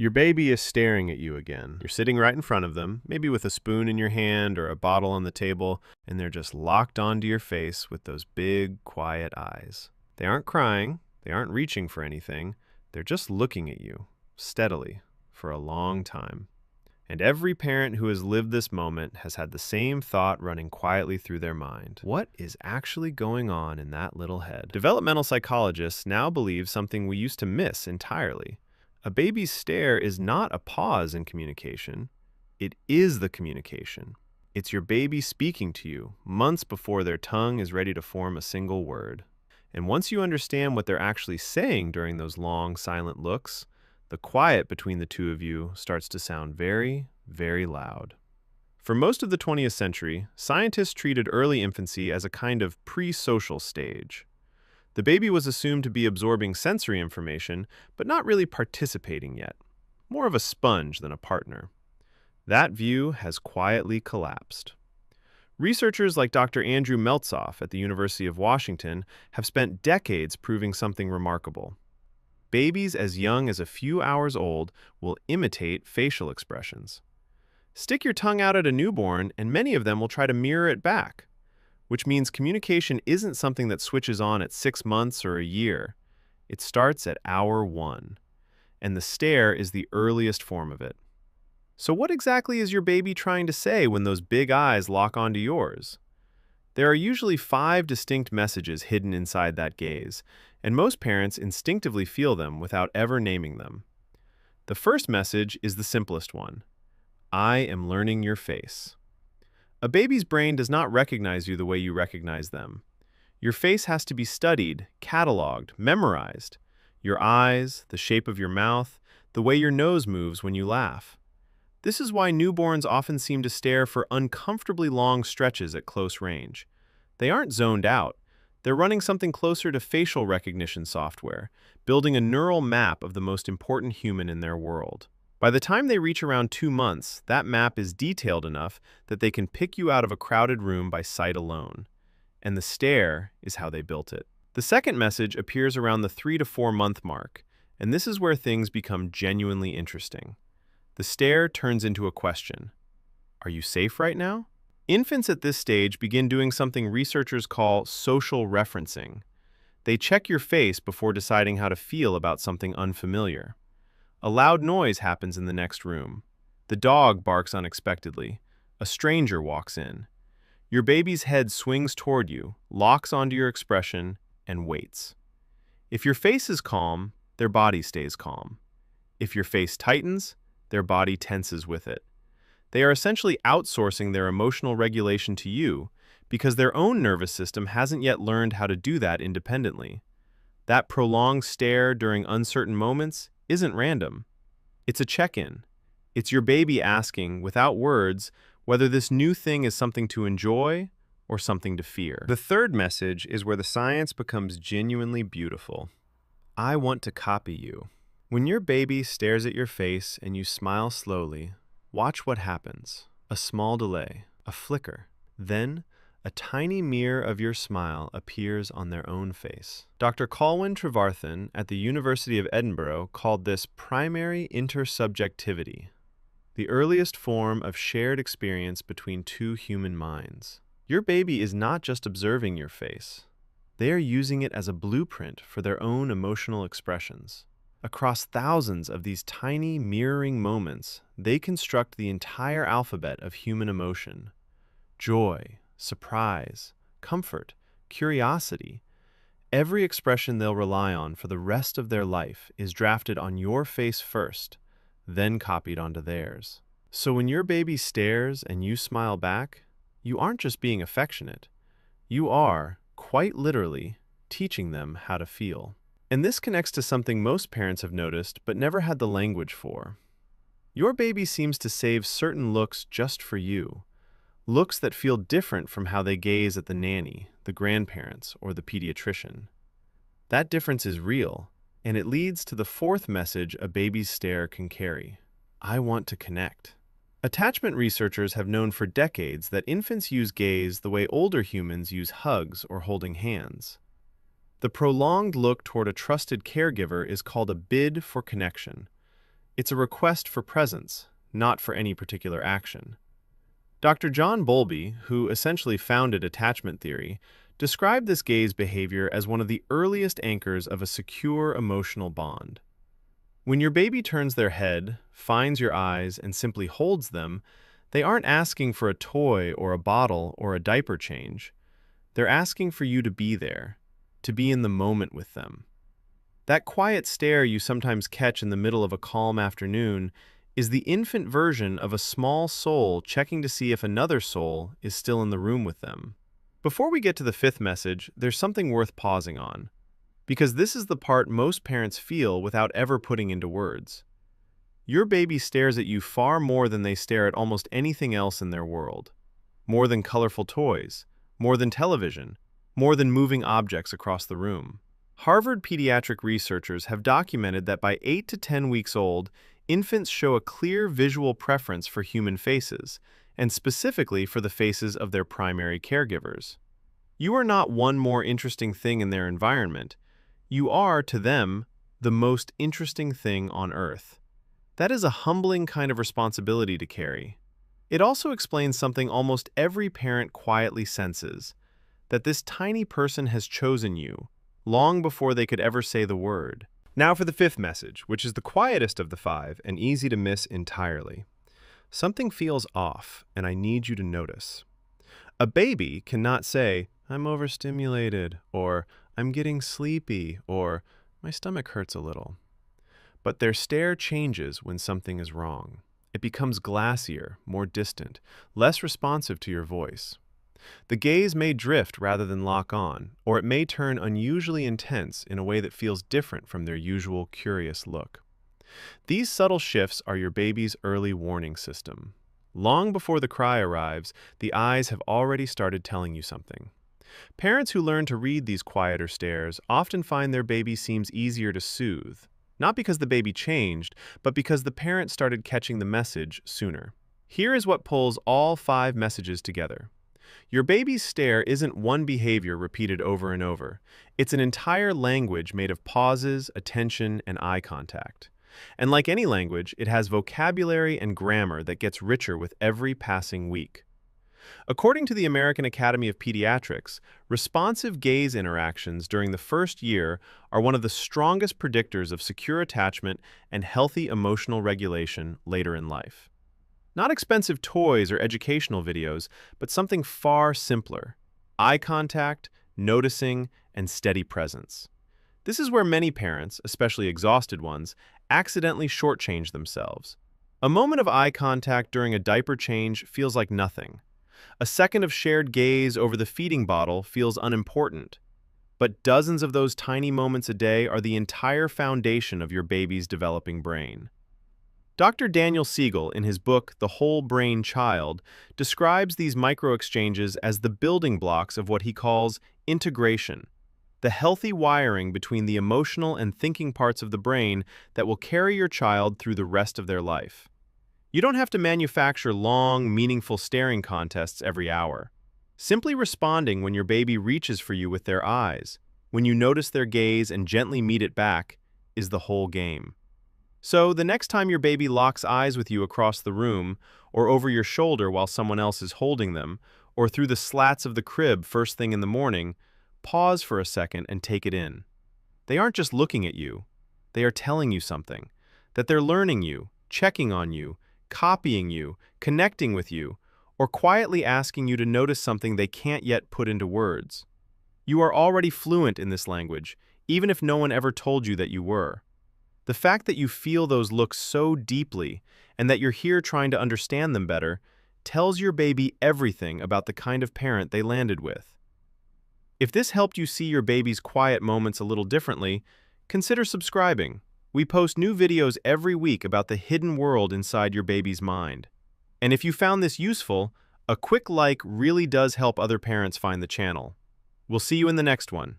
Your baby is staring at you again. You're sitting right in front of them, maybe with a spoon in your hand or a bottle on the table, and they're just locked onto your face with those big, quiet eyes. They aren't crying, they aren't reaching for anything, they're just looking at you, steadily, for a long time. And every parent who has lived this moment has had the same thought running quietly through their mind. What is actually going on in that little head? Developmental psychologists now believe something we used to miss entirely. A baby's stare is not a pause in communication. It is the communication. It's your baby speaking to you months before their tongue is ready to form a single word. And once you understand what they're actually saying during those long, silent looks, the quiet between the two of you starts to sound very, very loud. For most of the 20th century, scientists treated early infancy as a kind of pre-social stage. The baby was assumed to be absorbing sensory information, but not really participating yet. More of a sponge than a partner. That view has quietly collapsed. Researchers like Dr. Andrew Meltzoff at the University of Washington have spent decades proving something remarkable. Babies as young as a few hours old will imitate facial expressions. Stick your tongue out at a newborn, and many of them will try to mirror it back, which means communication isn't something that switches on at 6 months or a year. It starts at hour 1, and the stare is the earliest form of it. So what exactly is your baby trying to say when those big eyes lock onto yours? There are usually 5 distinct messages hidden inside that gaze, and most parents instinctively feel them without ever naming them. The first message is the simplest one. I am learning your face. A baby's brain does not recognize you the way you recognize them. Your face has to be studied, cataloged, memorized. Your eyes, the shape of your mouth, the way your nose moves when you laugh. This is why newborns often seem to stare for uncomfortably long stretches at close range. They aren't zoned out. They're running something closer to facial recognition software, building a neural map of the most important human in their world. By the time they reach around 2 months, that map is detailed enough that they can pick you out of a crowded room by sight alone. And the stare is how they built it. The second message appears around the 3 to 4 month mark, and this is where things become genuinely interesting. The stare turns into a question. Are you safe right now? Infants at this stage begin doing something researchers call social referencing. They check your face before deciding how to feel about something unfamiliar. A loud noise happens in the next room. The dog barks unexpectedly. A stranger walks in. Your baby's head swings toward you, locks onto your expression, and waits. If your face is calm, their body stays calm. If your face tightens, their body tenses with it. They are essentially outsourcing their emotional regulation to you because their own nervous system hasn't yet learned how to do that independently. That prolonged stare during uncertain moments isn't random. It's a check-in. It's your baby asking, without words, whether this new thing is something to enjoy or something to fear. The third message is where the science becomes genuinely beautiful. I want to copy you. When your baby stares at your face and you smile slowly, watch what happens. A small delay, a flicker. Then, a tiny mirror of your smile appears on their own face. Dr. Colwyn Trevarthen at the University of Edinburgh called this primary intersubjectivity, the earliest form of shared experience between two human minds. Your baby is not just observing your face. They are using it as a blueprint for their own emotional expressions. Across thousands of these tiny mirroring moments, they construct the entire alphabet of human emotion. Joy, surprise, comfort, curiosity. Every expression they'll rely on for the rest of their life is drafted on your face first, then copied onto theirs. So when your baby stares and you smile back, you aren't just being affectionate. You are, quite literally, teaching them how to feel. And this connects to something most parents have noticed but never had the language for. Your baby seems to save certain looks just for you. Looks that feel different from how they gaze at the nanny, the grandparents, or the pediatrician. That difference is real, and it leads to the fourth message a baby's stare can carry. I want to connect. Attachment researchers have known for decades that infants use gaze the way older humans use hugs or holding hands. The prolonged look toward a trusted caregiver is called a bid for connection. It's a request for presence, not for any particular action. Dr. John Bowlby, who essentially founded attachment theory, described this gaze behavior as one of the earliest anchors of a secure emotional bond. When your baby turns their head, finds your eyes, and simply holds them, they aren't asking for a toy or a bottle or a diaper change. They're asking for you to be there, to be in the moment with them. That quiet stare you sometimes catch in the middle of a calm afternoon is the infant version of a small soul checking to see if another soul is still in the room with them. Before we get to the fifth message, there's something worth pausing on, because this is the part most parents feel without ever putting into words. Your baby stares at you far more than they stare at almost anything else in their world. More than colorful toys, more than television, more than moving objects across the room. Harvard pediatric researchers have documented that by 8 to 10 weeks old, infants show a clear visual preference for human faces, and specifically for the faces of their primary caregivers. You are not one more interesting thing in their environment. You are, to them, the most interesting thing on earth. That is a humbling kind of responsibility to carry. It also explains something almost every parent quietly senses, that this tiny person has chosen you, long before they could ever say the word. Now for the fifth message, which is the quietest of the five and easy to miss entirely. Something feels off, and I need you to notice. A baby cannot say, "I'm overstimulated," or "I'm getting sleepy," or "My stomach hurts a little." But their stare changes when something is wrong. It becomes glassier, more distant, less responsive to your voice. The gaze may drift rather than lock on, or it may turn unusually intense in a way that feels different from their usual curious look. These subtle shifts are your baby's early warning system. Long before the cry arrives, the eyes have already started telling you something. Parents who learn to read these quieter stares often find their baby seems easier to soothe, not because the baby changed, but because the parent started catching the message sooner. Here is what pulls all 5 messages together. Your baby's stare isn't one behavior repeated over and over. It's an entire language made of pauses, attention, and eye contact. And like any language, it has vocabulary and grammar that gets richer with every passing week. According to the American Academy of Pediatrics, responsive gaze interactions during the first year are one of the strongest predictors of secure attachment and healthy emotional regulation later in life. Not expensive toys or educational videos, but something far simpler: eye contact, noticing, and steady presence. This is where many parents, especially exhausted ones, accidentally shortchange themselves. A moment of eye contact during a diaper change feels like nothing. A second of shared gaze over the feeding bottle feels unimportant. But dozens of those tiny moments a day are the entire foundation of your baby's developing brain. Dr. Daniel Siegel, in his book The Whole Brain Child, describes these micro-exchanges as the building blocks of what he calls integration, the healthy wiring between the emotional and thinking parts of the brain that will carry your child through the rest of their life. You don't have to manufacture long, meaningful staring contests every hour. Simply responding when your baby reaches for you with their eyes, when you notice their gaze and gently meet it back, is the whole game. So, the next time your baby locks eyes with you across the room, or over your shoulder while someone else is holding them, or through the slats of the crib first thing in the morning, pause for a second and take it in. They aren't just looking at you. They are telling you something. That they're learning you, checking on you, copying you, connecting with you, or quietly asking you to notice something they can't yet put into words. You are already fluent in this language, even if no one ever told you that you were. The fact that you feel those looks so deeply and that you're here trying to understand them better tells your baby everything about the kind of parent they landed with. If this helped you see your baby's quiet moments a little differently, consider subscribing. We post new videos every week about the hidden world inside your baby's mind. And if you found this useful, a quick like really does help other parents find the channel. We'll see you in the next one.